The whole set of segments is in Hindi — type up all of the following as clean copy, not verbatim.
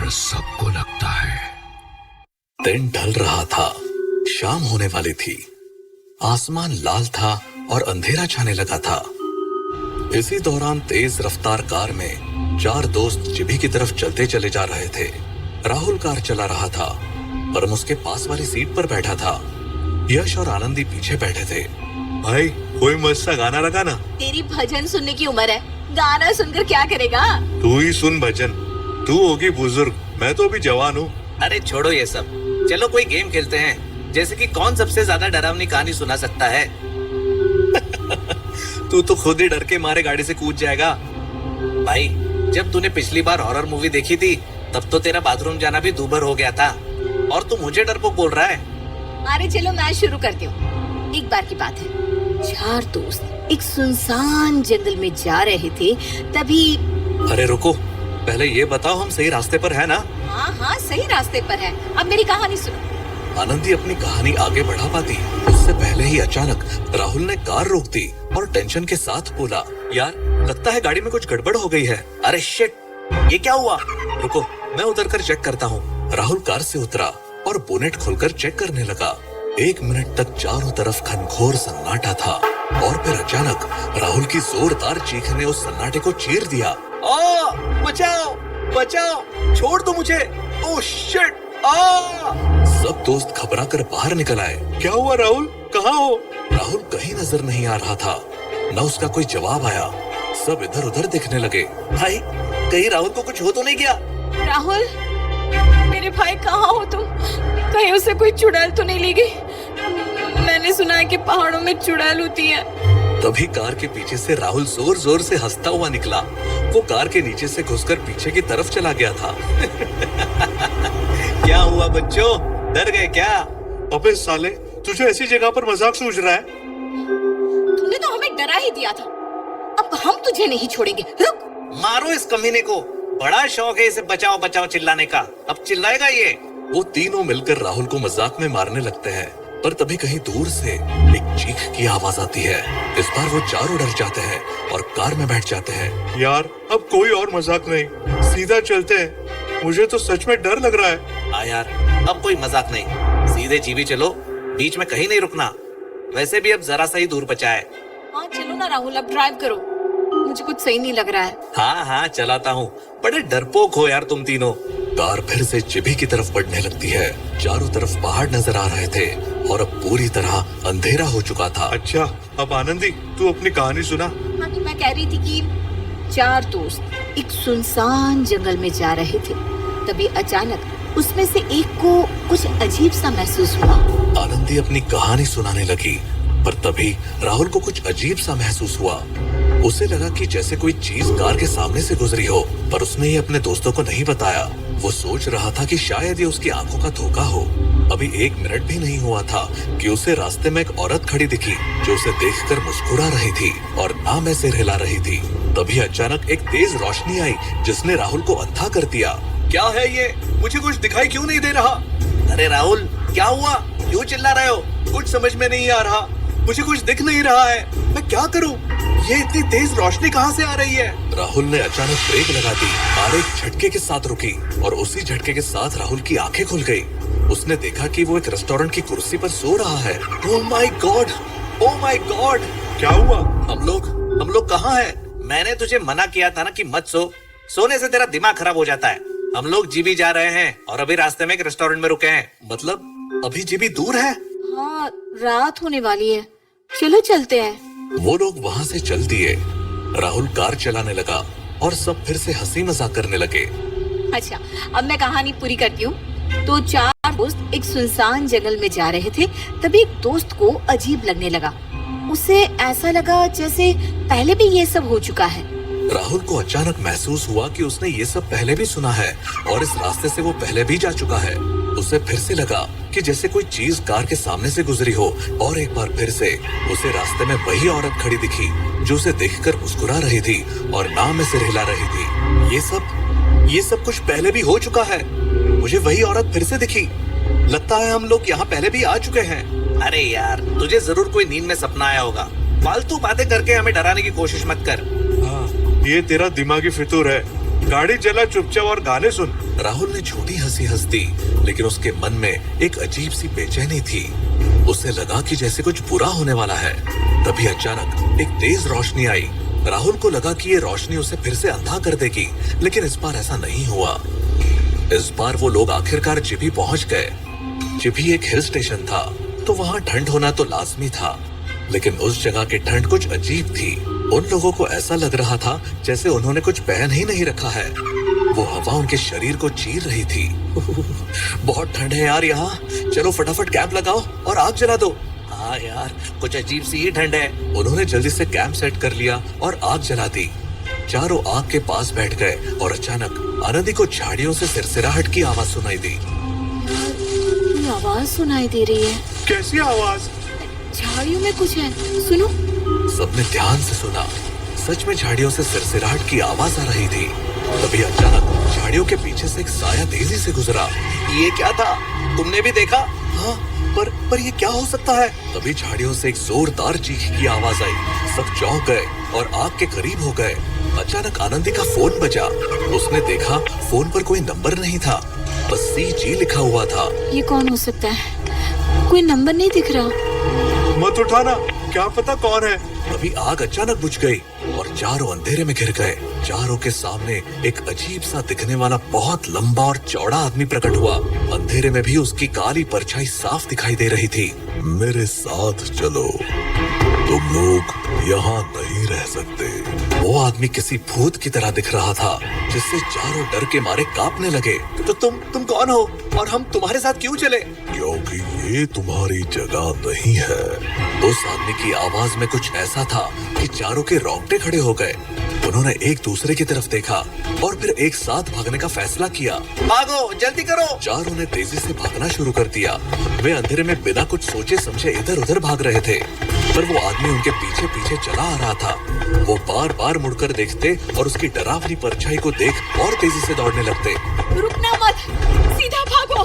डर सबको लगता है। दिन ढल रहा था, शाम होने वाली थी। आसमान लाल था और अंधेरा छाने लगा था। इसी दौरान तेज रफ्तार कार में 4 दोस्त जिभी की तरफ चलते चले जा रहे थे। राहुल कार चला रहा था, परम उसके पास वाली सीट पर बैठा था। यश और आनंदी पीछे बैठे थे। भाई कोई मस्त सा गाना लगा ना। तेरी भजन सुनने की उम्र है, गाना सुनकर क्या करेगा? तू ही सुन भजन, तू होगी बुजुर्ग, मैं तो अभी जवान हूँ। अरे छोड़ो ये सब, चलो कोई गेम खेलते हैं, जैसे कि कौन सबसे ज्यादा डरावनी कहानी सुना सकता है। तू तो खुद ही डर के मारे गाड़ी से कूद जाएगा। भाई जब तूने पिछली बार हॉरर मूवी देखी थी तब तो तेरा बाथरूम जाना भी दूभर हो गया था, और तू मुझे डरपोक बोल रहा है। अरे चलो मैं शुरू करती हूँ। एक बार की बात है, 4 दोस्त एक सुनसान जंगल में जा रहे थे, तभी। अरे रुको, पहले ये बताओ हम सही रास्ते पर है ना? हाँ हाँ सही रास्ते पर है, अब मेरी कहानी सुनो। आनंदी अपनी कहानी आगे बढ़ा पाती उससे पहले ही अचानक राहुल ने कार रोक दी और टेंशन के साथ बोला, यार लगता है गाड़ी में कुछ गड़बड़ हो गई है। अरे शिट, ये क्या हुआ? रुको मैं उतरकर चेक करता हूँ। राहुल कार से उतरा और बोनेट खोलकर चेक करने लगा। 1 मिनट तक चारों तरफ घनघोर सन्नाटा था और फिर अचानक राहुल की जोरदार चीख ने उस सन्नाटे को चीर दिया। बचाओ बचाओ, छोड़ दो मुझे। Oh shit! सब दोस्त घबराकर बाहर निकल आए। क्या हुआ राहुल, कहाँ हो? राहुल कहीं नजर नहीं आ रहा था, न उसका कोई जवाब आया। सब इधर उधर देखने लगे। भाई कहीं राहुल को कुछ हो तो नहीं गया? राहुल, मेरे भाई कहाँ हो तुम? कहीं उसे कोई चुड़ैल तो नहीं ले गई? मैंने सुना है कि पहाड़ों में चुड़ैल होती है। तभी कार के पीछे से राहुल जोर जोर से हंसता हुआ निकला। वो कार के नीचे से घुसकर पीछे की तरफ चला गया था। क्या हुआ बच्चों, डर गए क्या? अबे साले, तुझे ऐसी जगह पर मजाक सूझ रहा है? तूने तो हमें डरा ही दिया था, अब हम तुझे नहीं छोड़ेंगे। रुक! मारो इस कमीने को, बड़ा शौक है इसे बचाओ बचाओ चिल्लाने का। अब चिल्लाएगा ये। वो तीनों मिलकर राहुल को मजाक में मारने लगते हैं, पर तभी कहीं दूर से एक चीख की आवाज आती है। इस बार वो चारों डर जाते हैं और कार में बैठ जाते हैं। यार अब कोई और मजाक नहीं, सीधा चलते हैं, मुझे तो सच में डर लग रहा है। हाँ यार, अब कोई मजाक नहीं, सीधे जीवी चलो, बीच में कहीं नहीं रुकना। वैसे भी अब जरा सा ही दूर बचा है। हाँ चलो ना राहुल, अब ड्राइव करो, मुझे कुछ सही नहीं लग रहा है। हाँ हाँ चलाता हूँ, बड़े डरपोक हो यार तुम तीनों। कार फिर से जिभी की तरफ बढ़ने लगती है। चारों तरफ पहाड़ नजर आ रहे थे और अब पूरी तरह अंधेरा हो चुका था। अच्छा, अब आनंदी तू अपनी कहानी सुना। हाँ तो मैं कह रही थी कि 4 दोस्त एक सुनसान जंगल में जा रहे थे, तभी अचानक उसमें से एक को कुछ अजीब सा महसूस हुआ। आनंदी अपनी कहानी सुनाने लगी, पर तभी राहुल को कुछ अजीब सा महसूस हुआ। उसे लगा कि जैसे कोई चीज कार के सामने से गुजरी हो, पर उसने ये अपने दोस्तों को नहीं बताया। वो सोच रहा था कि शायद ये उसकी आंखों का धोखा हो। अभी 1 मिनट भी नहीं हुआ था कि उसे रास्ते में एक औरत खड़ी दिखी, जो उसे देखकर मुस्कुरा रही थी और नाम ऐसे हिला रही थी। तभी अचानक एक तेज रोशनी आई, जिसने राहुल को अंधा कर दिया। क्या है ये? मुझे कुछ दिखाई क्यों नहीं दे रहा? अरे राहुल क्या हुआ, क्यों चिल्ला रहे हो? कुछ समझ में नहीं आ रहा, मुझे कुछ दिख नहीं रहा है, मैं क्या करूं? ये इतनी तेज रोशनी कहां से आ रही है? राहुल ने अचानक ब्रेक लगा दी, कार एक झटके के साथ रुकी और उसी झटके के साथ राहुल की आंखें खुल गई। उसने देखा कि वो एक रेस्टोरेंट की कुर्सी पर सो रहा है। Oh my God, oh my God! क्या हुआ? हम लोग कहाँ हैं? मैंने तुझे मना किया था ना कि मत सो, सोने से तेरा दिमाग खराब हो जाता है। हम लोग जीबी जा रहे हैं और अभी रास्ते में एक रेस्टोरेंट में रुके हैं। मतलब अभी जीबी दूर है? हाँ रात होने वाली है, चलो चलते हैं। वो लोग वहाँ से चल दिए। राहुल कार चलाने लगा और सब फिर से हंसी मजाक करने लगे। अच्छा अब मैं कहानी पूरी करती हूँ। तो 4 दोस्त एक सुनसान जंगल में जा रहे थे, तभी एक दोस्त को अजीब लगने लगा। उसे ऐसा लगा जैसे पहले भी ये सब हो चुका है। राहुल को अचानक महसूस हुआ कि उसने ये सब पहले भी सुना है और इस रास्ते से वो पहले भी जा चुका है। उसे फिर से लगा कि जैसे कोई चीज कार के सामने से गुजरी हो, और एक बार फिर से उसे रास्ते में वही औरत खड़ी दिखी, जो उसे देखकर मुस्कुरा रही थी और नाम से हिला रही थी। ये सब कुछ पहले भी हो चुका है। मुझे वही औरत फिर से दिखी, लगता है हम लोग यहाँ पहले भी आ चुके हैं। अरे यार, तुझे जरूर कोई नींद में सपना आया होगा। फालतू बातें करके हमें डराने की कोशिश मत कर। हाँ, ये तेरा दिमागी फितूर है। गाड़ी चला चुपचाप और गाने सुन। राहुल ने छोटी हंसी हंस दी, लेकिन उसके मन में एक अजीब सी बेचैनी थी। उसे लगा कि जैसे कुछ बुरा होने वाला है। तभी अचानक एक तेज रोशनी आई। राहुल को लगा कि ये रोशनी उसे फिर से अंधा कर देगी, लेकिन इस बार ऐसा नहीं हुआ। इस बार वो लोग आखिरकार जिभी पहुंच गए। जिभी एक हिल स्टेशन था, तो वहाँ ठंड होना तो लाजमी था, लेकिन उस जगह की ठंड कुछ अजीब थी। उन लोगों को ऐसा लग रहा था जैसे उन्होंने कुछ पहन ही नहीं रखा है। वो हवा उनके शरीर को चीर रही थी। बहुत ठंड है यार यहाँ, चलो फटाफट कैंप लगाओ और आग जला दो। हाँ यार, कुछ अजीब सी ही ठंड है। उन्होंने जल्दी से कैंप सेट कर लिया और आग जला दी। चारों आग के पास बैठ गए और अचानक आनंदी को झाड़ियों से सिरसिराहट की आवाज सुनाई दी। ये आवाज सुनाई दे रही है। कैसी आवाज? झाड़ियों में कुछ है, सुनो। सबने ध्यान से सुना। सच में झाड़ियों से सिरसिराहट की आवाज आ रही थी। तभी अचानक झाड़ियों के पीछे से एक साया तेजी से गुजरा। ये क्या था? तुमने भी देखा? हाँ, पर ये क्या हो सकता है? तभी झाड़ियों से एक जोरदार चीख की आवाज आई। सब चौंक गए और आग के करीब हो गए। अचानक आनंदी का फोन बजा। उसने देखा फोन पर कोई नंबर नहीं था, बस CG लिखा हुआ था। ये कौन हो सकता है? कोई नंबर नहीं दिख रहा। मत उठाना, क्या पता कौन है। तभी आग अचानक बुझ गई और चारों अंधेरे में घिर गए। चारों के सामने एक अजीब सा दिखने वाला बहुत लंबा और चौड़ा आदमी प्रकट हुआ। अंधेरे में भी उसकी काली परछाई साफ दिखाई दे रही थी। मेरे साथ चलो, तुम लोग यहाँ नहीं रह सकते। वो आदमी किसी भूत की तरह दिख रहा था, जिससे चारों डर के मारे कांपने लगे। तो तुम कौन हो और हम तुम्हारे साथ क्यों चले? क्योंकि ये तुम्हारी जगह नहीं है। उस आदमी की आवाज में कुछ ऐसा था कि चारों के रोंगटे खड़े हो गए। उन्होंने एक दूसरे की तरफ देखा और फिर एक साथ भागने का फैसला किया। भागो, जल्दी करो। चारों ने तेजी से भागना शुरू कर दिया। वे अंधेरे में बिना कुछ सोचे समझे इधर उधर भाग रहे थे, पर वो आदमी उनके पीछे पीछे चला आ रहा था। वो बार बार मुड़कर देखते और उसकी डरावनी परछाई को देख और तेजी से दौड़ने लगते। रुकना मत, सीधा भागो।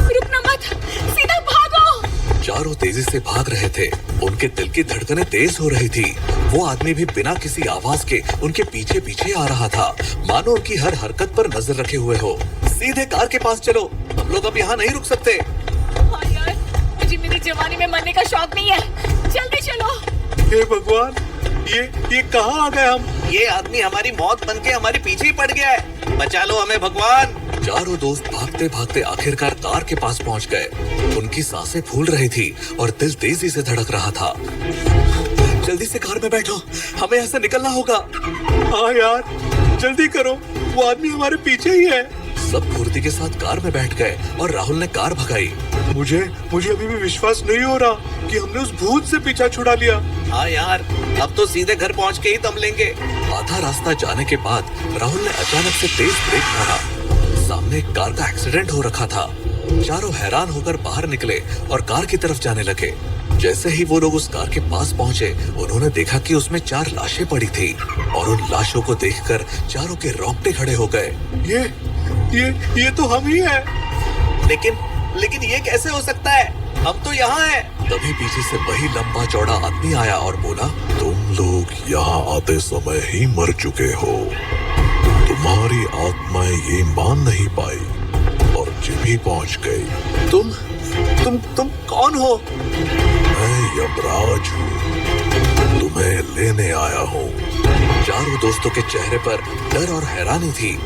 रुकना मत, सीधा भागो। चारों तेजी से भाग रहे थे। उनके दिल की धड़कनें तेज हो रही थी। वो आदमी भी बिना किसी आवाज के उनके पीछे पीछे आ रहा था, मानो उनकी हर हरकत पर नजर रखे हुए हो। सीधे कार के पास चलो, हम लोग अब यहाँ नहीं रुक सकते। हाँ यार, मुझे मेरी जवानी में मरने का शौक नहीं है, जल्दी चलो। हे भगवान, ये कहाँ आ गए हम? ये आदमी हमारी मौत बनके हमारे पीछे ही पड़ गया है। बचा लो हमें भगवान। चारों दोस्त भागते भागते आखिरकार कार के पास पहुंच गए। उनकी सांसें फूल रही थी और दिल तेजी से धड़क रहा था। जल्दी से कार में बैठो, हमें ऐसे निकलना होगा। हाँ यार, जल्दी करो, वो आदमी हमारे पीछे ही है। सब फुर्ती के साथ कार में बैठ गए और राहुल ने कार भगाई। मुझे अभी भी विश्वास नहीं हो रहा कि हमने उस भूत से पीछा छुड़ा लिया। हाँ यार, अब तो सीधे घर पहुँच के ही दम लेंगे। आधा रास्ता जाने के बाद राहुल ने अचानक से तेज ब्रेक मारा। सामने एक कार का एक्सीडेंट हो रखा था। चारों हैरान होकर बाहर निकले और कार की तरफ जाने लगे। जैसे ही वो लोग उस कार के पास पहुंचे, उन्होंने देखा कि उसमें 4 लाशें पड़ी थी और उन लाशों को देखकर चारों के रोंगटे खड़े हो गए। ये तो हम ही हैं। लेकिन ये कैसे हो सकता है? हम तो यहाँ हैं। तभी पीछे से वही लंबा चौड़ा आदमी आया और बोला, तुम लोग यहाँ आते समय ही मर चुके हो। तुम्हारी आत्माएं ये मान नहीं पाई और जिभी पहुंच गई। तुम कौन हो? मैं यमराज हूँ, तुम्हें लेने आया हूँ। चारों दोस्तों के चेहरे पर डर और हैरानी थी।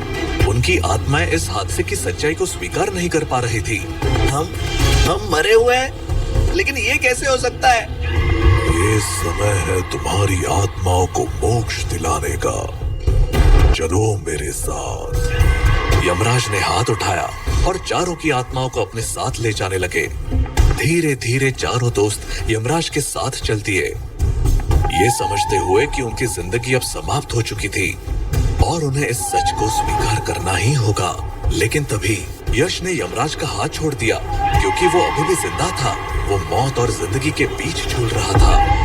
उनकी आत्माएं इस हादसे की सच्चाई को स्वीकार नहीं कर पा रही थी। हम मरे हुए हैं, लेकिन ये कैसे हो सकता है? ये समय है तुम्हारी आत्माओं को मोक्ष दिलाने का। चलो मेरे साथ। यमराज ने हाथ उठाया और चारों की आत्माओं को अपने साथ ले जाने लगे। धीरे धीरे चारों दोस्त यमराज के साथ चल दिए, ये समझते हुए कि उनकी जिंदगी अब समाप्त हो चुकी थी और उन्हें इस सच को स्वीकार करना ही होगा। लेकिन तभी यश ने यमराज का हाथ छोड़ दिया, क्योंकि वो अभी भी जिंदा था। वो मौत और जिंदगी के बीच झूल रहा था।